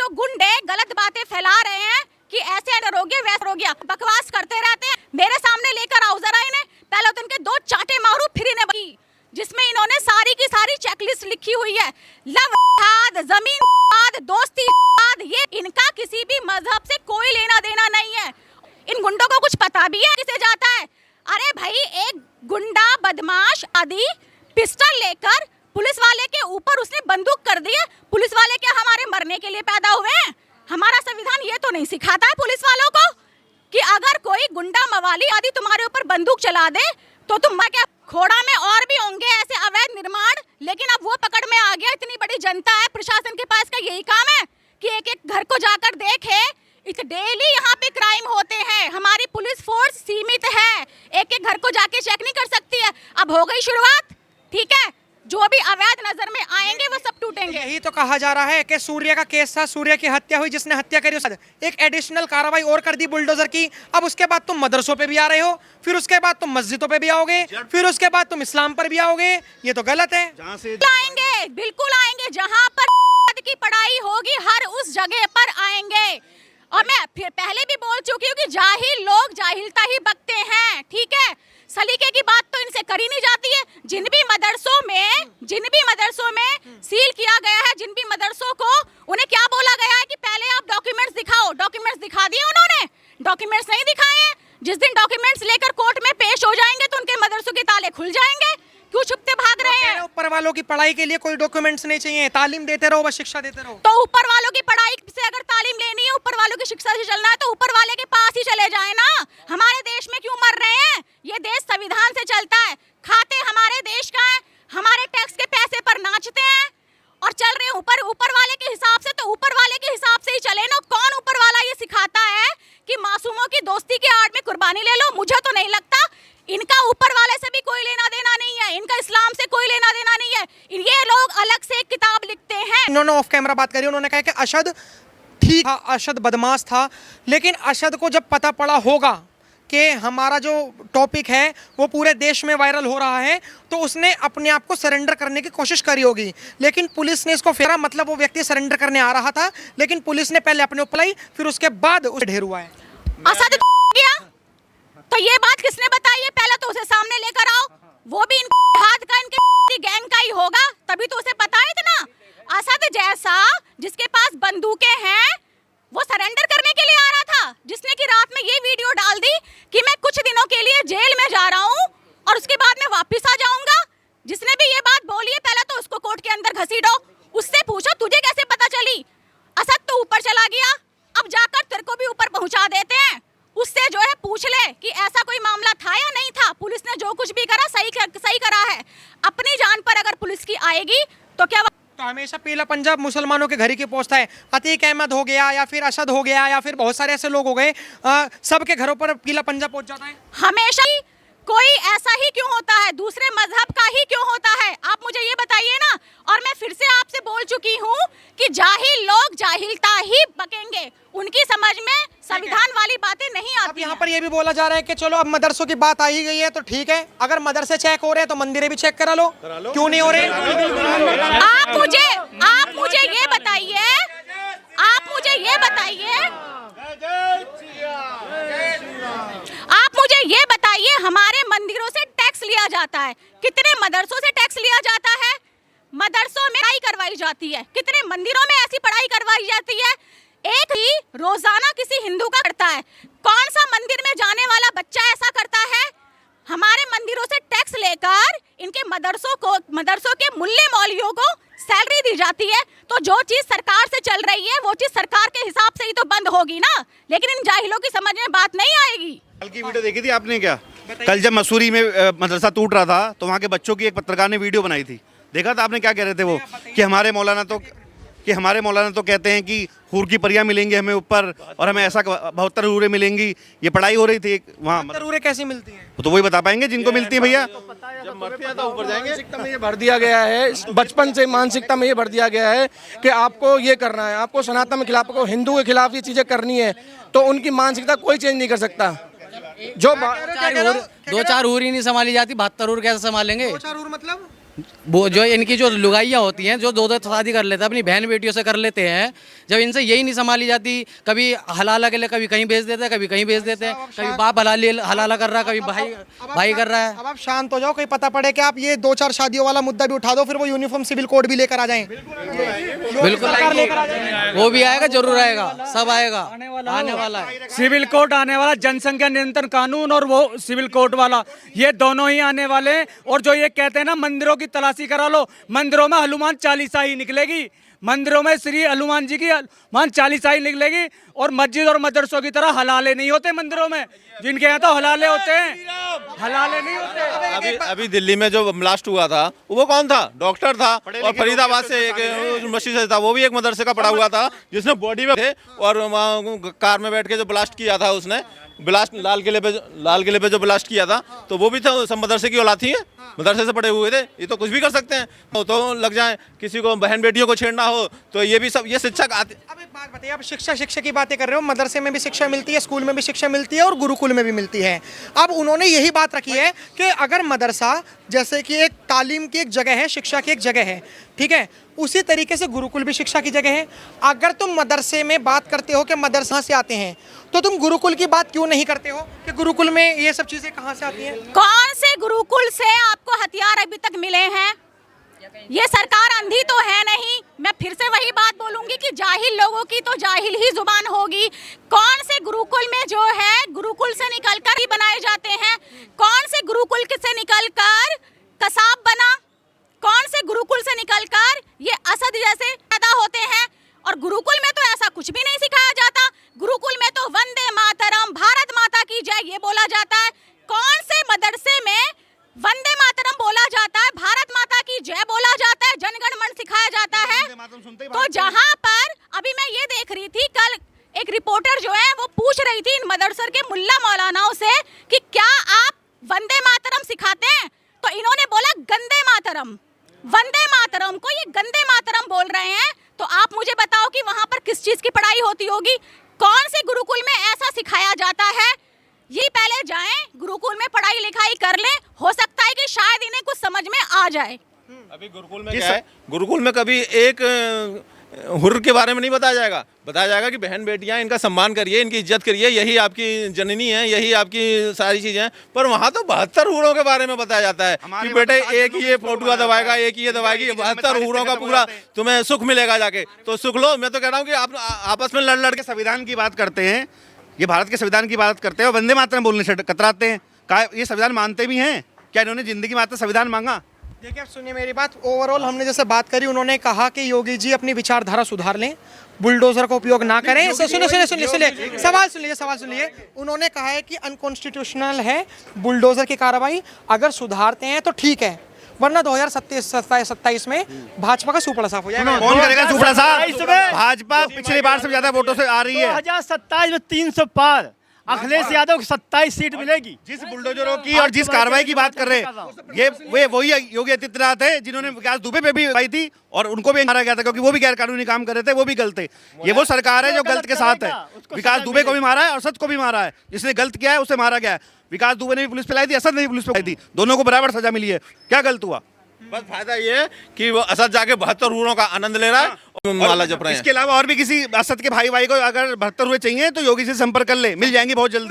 जो गुंडे गलत बातें फैला रहे हैं कि ऐसे हो गया वैसे हो गया, बकवास करते रहते हैं। मेरे सामने लेकर आओ जरा इन्हें, पहले तो इनके 2 चांटे मारू फिर इन्हें बकी, जिसमें इन्होंने सारी की सारी चेकलिस्ट लिखी हुई है। लव जमीन दोस्ती, ये इनका किसी भी मजहब से कोई लेना देना नहीं है। इन गुंडों को कुछ पता भी है किसे जाता है। अरे भाई, एक गुंडा बदमाश आदि पिस्टल लेकर पुलिस वाले के ऊपर उसने बंदूक कर दी है। पुलिस वाले क्या हमारे मरने के लिए पैदा हुए हैं? हमारा संविधान ये तो नहीं सिखाता है पुलिस वालों को कि अगर कोई गुंडा मवाली आदि तुम्हारे ऊपर बंदूक चला दे तो तुम क्या खोड़ा में और भी होंगे ऐसे अवैध निर्माण। लेकिन अब वो पकड़ में आ गया, इतनी बड़ी जनता है, प्रशासन के पास का यही काम है कि एक एक घर को जाकर देखे। डेली यहाँ पे क्राइम होते हैं, हमारी पुलिस फोर्स सीमित है, एक एक घर को जाके चेक नहीं कर सकती है। अब हो गई शुरुआत, ठीक है, जो भी अवैध नजर में आएंगे वो सब टूटेंगे। यही तो कहा जा रहा है कि सूर्य का केस था, सूर्य की हत्या हुई, जिसने हत्या करी एक एडिशनल कार्रवाई और कर दी बुलडोजर की। अब उसके बाद तुम मदरसों पे भी आ रहे हो, फिर उसके बाद तुम मस्जिदों पे भी आओगे, फिर उसके बाद तुम इस्लाम पर भी आओगे। ये तो गलत है। आएंगे, बिल्कुल आएंगे, जहाँ पर की पढ़ाई होगी हर उस जगह पर आएंगे। और मैं फिर पहले भी बोल चुकी हूँ कि जाहिल लोग जाहिलता ही बकते हैं, ठीक है। सलीके की बात तो इनसे करी नहीं जाती है। जिन भी मदरसों में सील किया गया है, जिन भी मदरसों को, उन्हें क्या बोला गया है कि पहले आप डॉक्यूमेंट्स दिखाओ। डॉक्यूमेंट्स दिखा दिए उन्होंने? डॉक्यूमेंट्स नहीं दिखाए हैं। जिस दिन डॉक्यूमेंट्स लेकर कोर्ट में पेश हो जाएंगे तो उनके मदरसों के ताले खुल जाएंगे। क्यों छुपते भाग रहे हैं? ऊपर वालों की पढ़ाई के लिए कोई डॉक्यूमेंट्स नहीं चाहिए, तालीम देते रहो, बस शिक्षा देते रहो। तो ऊपर वालों की पढ़ाई से अगर तालीम लेनी है, ऊपर वालों की शिक्षा से चलना है, तो ऊपर वाले के पास ही चले जाए ना। हमारे देश में क्यों मर रहे हैं? ये देश संविधान से चलता है, खाते हमारे देश का है, हमारे टैक्स के पैसे पर नाचते हैं और चल रहे ऊपर वाले के हिसाब से। तो ऊपर वाले के हिसाब से ही चले ना। कौन ऊपर वाला ये सिखाता है कि मासूमों की दोस्ती की आड़ में कुर्बानी ले लो? मुझे तो नहीं लगता। इनका ऊपर वाले से भी कोई लेना देना नहीं है, इनका इस्लाम से कोई लेना देना नहीं है। ये लोग अलग से एक किताब लिखते हैं। इन्होंने ऑफ कैमरा बात करी, उन्होंने कहा कि अशद ठीक था, अशद बदमाश था, लेकिन अशद को जब पता पड़ा होगा कि हमारा जो टॉपिक है वो पूरे देश में वायरल हो रहा है तो उसने अपने आप को सरेंडर करने की कोशिश करी होगी। लेकिन पुलिस ने इसको फेरा, मतलब वो व्यक्ति सरेंडर करने आ रहा था, लेकिन पुलिस ने पहले अपने ऊपर लाई, फिर उसके बाद उसे ढेर हुआ है। असद गया तो ये बात किसने बताई है? पहले तो उसे सामने लेकर आओ, वो भी इनके हाथ का, इनके गैंग का ही होगा, तभी तो उसे पता है इतना। असद जैसा जिसके पास बंदूकें हैं वो सरेंडर करने के लिए आ रहा था, जिसने की रात में ये वीडियो डाल दी कि मैं कुछ दिनों के लिए जेल में जा रहा हूँ और उसके बाद मैं वापस आ जाऊंगा। जिसने भी ये बात बोली है पहले तो उसको कोर्ट के अंदर घसीटो, उससे पूछो तुझे कैसे पता चली। असद तो ऊपर चला गया, अब जाकर तेरे को भी ऊपर पहुंचा देते हैं। उससे जो है पूछ ले कि ऐसा कोई मामला था या नहीं था। पुलिस ने जो कुछ भी करा सही करा है। अपनी जान पर अगर पुलिस की आएगी तो क्या तो हमेशा पीला पंजाब मुसलमानों के घर की पहुंचता है। अतीक अहमद हो गया या फिर अशद हो गया या फिर बहुत सारे ऐसे लोग हो गए, सबके घरों पर पीला पंजाब पहुंच जाता है। हमेशा ही कोई ऐसा ही क्यों होता है? दूसरे मजहब का ही क्यों होता है? आप मुझे ये बताइए ना। और मैं फिर से आपसे बोल चुकी हूँ कि जाहिल लोग जाहिलता ही बकेंगे, उनकी समझ में संविधान वाली बातें नहीं आती। यहाँ पर ये भी बोला जा रहा है कि चलो अब मदरसों की बात आ ही गई है तो ठीक है, अगर मदरसे चेक हो रहे हैं तो मंदिरें भी चेक करा लो, क्यों नहीं हो रहे? आप मुझे ये बताइए, हमारे मंदिरों से टैक्स लिया जाता है, कितने मदरसों से टैक्स लिया जाता है? मदरसों में पढ़ाई करवाई जाती है, कितने मंदिरों में ऐसी पढ़ाई करवाई जाती है? एक ही रोजाना किसी हिंदू का करता है। कौन सा मंदिर में जाने वाला बच्चा ऐसा करता है? हमारे मंदिरों से टैक्स लेकर इनके मदरसों के मुल्ले मौलवियों को सैलरी दी जाती है। तो जो चीज सरकार से चल रही है वो चीज सरकार के हिसाब से ही तो बंद होगी ना। लेकिन इन जाहिलों की समझ में बात नहीं आएगी। कल की वीडियो देखी थी आपने क्या? कल जब मसूरी में मदरसा टूट रहा था तो वहाँ के बच्चों की एक पत्रकार ने वीडियो बनाई थी, देखा था आपने? क्या कह रहे थे वो कि हमारे मौलाना तो कहते हैं कि हूर की परियां मिलेंगी हमें ऊपर और हमें ऐसा 72 हूरें मिलेंगी। ये पढ़ाई हो रही थी वहाँ। 72 हूरें कैसी मिलती हैं? तो वही बता पाएंगे जिनको मिलती है भैया। ऊपर जाएंगे। मानसिकता में ये भर दिया गया है, बचपन से मानसिकता में ये भर दिया गया है कि आपको ये करना है, आपको सनातन के खिलाफ, आपको हिंदू के खिलाफ ये चीजें करनी है। तो उनकी मानसिकता कोई चेंज नहीं कर सकता। जो 2-4 हूर ही नहीं संभाली जाती, 72 हूर कैसे संभालेंगे? 2-4 हूर मतलब वो जो इनकी जो लुगाइयाँ होती हैं जो दो दो शादी कर लेते हैं अपनी बहन बेटियों से कर लेते हैं, जब इनसे यही नहीं संभाली जाती, कभी हलाला के लिए कभी कहीं भेज देते हैं, कभी कहीं भेज देते हैं, कभी बाप हलाला कर रहा है, कभी भाई कर रहा है। अब आप शांत हो जाओ, कहीं पता पड़े कि आप ये 2-4 शादियों वाला मुद्दा भी उठा दो, फिर वो यूनिफॉर्म सिविल कोड भी लेकर आ जाएं। बिल्कुल वो भी आएगा, जरूर आएगा, सब आएगा, आने वाला है। सिविल कोड आने वाला, जनसंख्या नियंत्रण कानून और वो सिविल कोड वाला, ये दोनों ही आने वाले हैं। और जो ये कहते हैं ना मंदिरों की तलाशी करा लो, मंदिरों में हनुमान चालीसा ही निकलेगी, मंदिरों में श्री हनुमान जी की हनुमान चालीसा ही निकलेगी। और मस्जिद और मदरसों की तरह हलाले नहीं होते मंदिरों में, जिनके यहाँ तो हलाले होते हैं, हलाले नहीं होते। अभी दिल्ली में जो ब्लास्ट हुआ था वो कौन था? डॉक्टर था, और फरीदाबाद से एक मस्जिद से था, वो भी एक मदरसे का पड़ा हुआ था, जिसने बॉडी में थे और वहाँ कार में बैठ के जो ब्लास्ट किया था उसने, ब्लास्ट लाल किले पे जो ब्लास्ट किया था, तो वो भी था, सब मदरसे की औलाद थी, मदरसे से पड़े हुए थे। ये तो कुछ भी कर सकते हैं, तो लग जाए, किसी को बहन बेटियों को छेड़ना हो तो ये भी सब, ये शिक्षा आती। अब एक बात बताइए, आप शिक्षा की बातें कर रहे हो, मदरसे में भी शिक्षा मिलती है, स्कूल में भी शिक्षा मिलती है और गुरुकुल में भी मिलती है। अब उन्होंने यही बात रखी है कि अगर मदरसा जैसे कि एक तालीम की एक जगह है, शिक्षा की एक जगह है, ठीक है, उसी तरीके से गुरुकुल भी शिक्षा की जगह है। अगर तुम मदरसे में बात करते हो कि मदरसा से आते हैं, तो तुम गुरुकुल की बात क्यों नहीं करते हो कि गुरुकुल में ये सब चीजें कहाँ से आती हैं? कौन से गुरुकुल से आपको हथियार अभी तक मिले हैं? ये सरकार अंधी तो है नहीं। मैं फिर से वही बात बोलूंगी कि जाहिल लोगों की तो जाहिल ही जुबान होगी। कौन से गुरुकुल में जो है गुरुकुल से निकलकर ही बनाए जाते हैं? कौन से गुरुकुल से निकलकर कसाब बना? कौन से गुरुकुल से निकलकर ये असद जैसे पैदा होते हैं? और गुरुकुल में तो ऐसा कुछ भी नहीं सिखाया जाता। गुरुकुल में तो वंदे मातरम, भारत माता की जय ये बोला जाता है। कौन से मदरसे में वंदे मातरम बोला जाता है, भारत माता की जय बोला जाता है, जनगण मन सिखाया जाता है? तो जहां पर अभी मैं ये देख रही थी, कल एक रिपोर्टर जो है वो पूछ रही थी इन मदरसों के मुल्ला मौलानाओं से कि क्या आप वंदे मातरम सिखाते हैं? तो इन्होंने बोला गंदे मातरम। वंदे मातरम को ये गंदे मातरम बोल रहे हैं। तो आप मुझे बताओ कि वहां पर किस चीज की पढ़ाई होती होगी? कौन से गुरुकुल में ऐसा सिखाया जाता है? ये पहले जाएं, गुरुकुल में पढ़ाई लिखाई कर लें, हो सकता है कि शायद इन्हें कुछ समझ में आ जाए। अभी गुरुकुल में क्या है, गुरुकुल में कभी एक हुर्र के बारे में नहीं बताया जाएगा कि बहन बेटियां, इनका सम्मान करिए, इनकी इज्जत करिए, यही आपकी जननी है, यही आपकी सारी चीजें हैं। पर वहाँ तो 72 हुर्रों के बारे में बताया जाता है कि बेटे एक ही ये फोटुआ दबाएगा, एक ही ये दबाएगी, 72 हुर्रों का पूरा तुम्हें सुख मिलेगा जाके, तो सुख लो। मैं तो कह रहा हूँ कि आप आपस में लड़ के संविधान की बात करते हैं, ये भारत के संविधान की बात करते हैं और वंदे मातरम बोलने से कतराते हैं। ये संविधान मानते भी हैं क्या? इन्होंने जिंदगी में आता संविधान मांगा? देखिए, आप सुनिए मेरी बात। ओवरऑल हमने जैसे बात करी, उन्होंने कहा कि योगी जी अपनी विचारधारा सुधार लें, बुलडोजर का उपयोग ना करें। सुनिए, सवाल सुन लीजिए। उन्होंने कहा है कि अनकॉन्स्टिट्यूशनल है बुलडोजर की कार्रवाई, अगर सुधारते हैं तो ठीक है, वरना 2027 में भाजपा का सुपड़ा साफ हो जाएगा। कौन करेगा सुपड़ा साफ? भाजपा पिछली बार से ज्यादा वोटों से आ रही है। 2027 में 300 पार, अखिलेश यादव को 27 सीट मिलेगी। जिस बुलडोजरों की और जिस कार्रवाई की बात कर रहे हैं, ये वे वही योगी आदित्यनाथ है जिन्होंने विकास दुबे पे भी आई थी और उनको भी मारा गया था, क्योंकि वो भी गैर कानूनी काम कर रहे थे, वो भी गलत है। ये वो सरकार है जो गलत के साथ है। विकास दुबे को भी मारा है और असद को भी मारा है। जिसने गलत किया है उसे मारा गया है। विकास दुबे ने भी पुलिस पे लाई थी, असद ने भी पुलिस पे लाई थी, दोनों को बराबर सजा मिली है। क्या गलत हुआ? बस फायदा ये है कि वो असद जाके 72 हुर्रों का आनंद ले रहा है और माला जप रहे हैं। इसके अलावा और भी किसी असद के भाई को अगर 72 हुए चाहिए तो योगी से संपर्क कर ले, मिल जाएंगे बहुत जल्दी।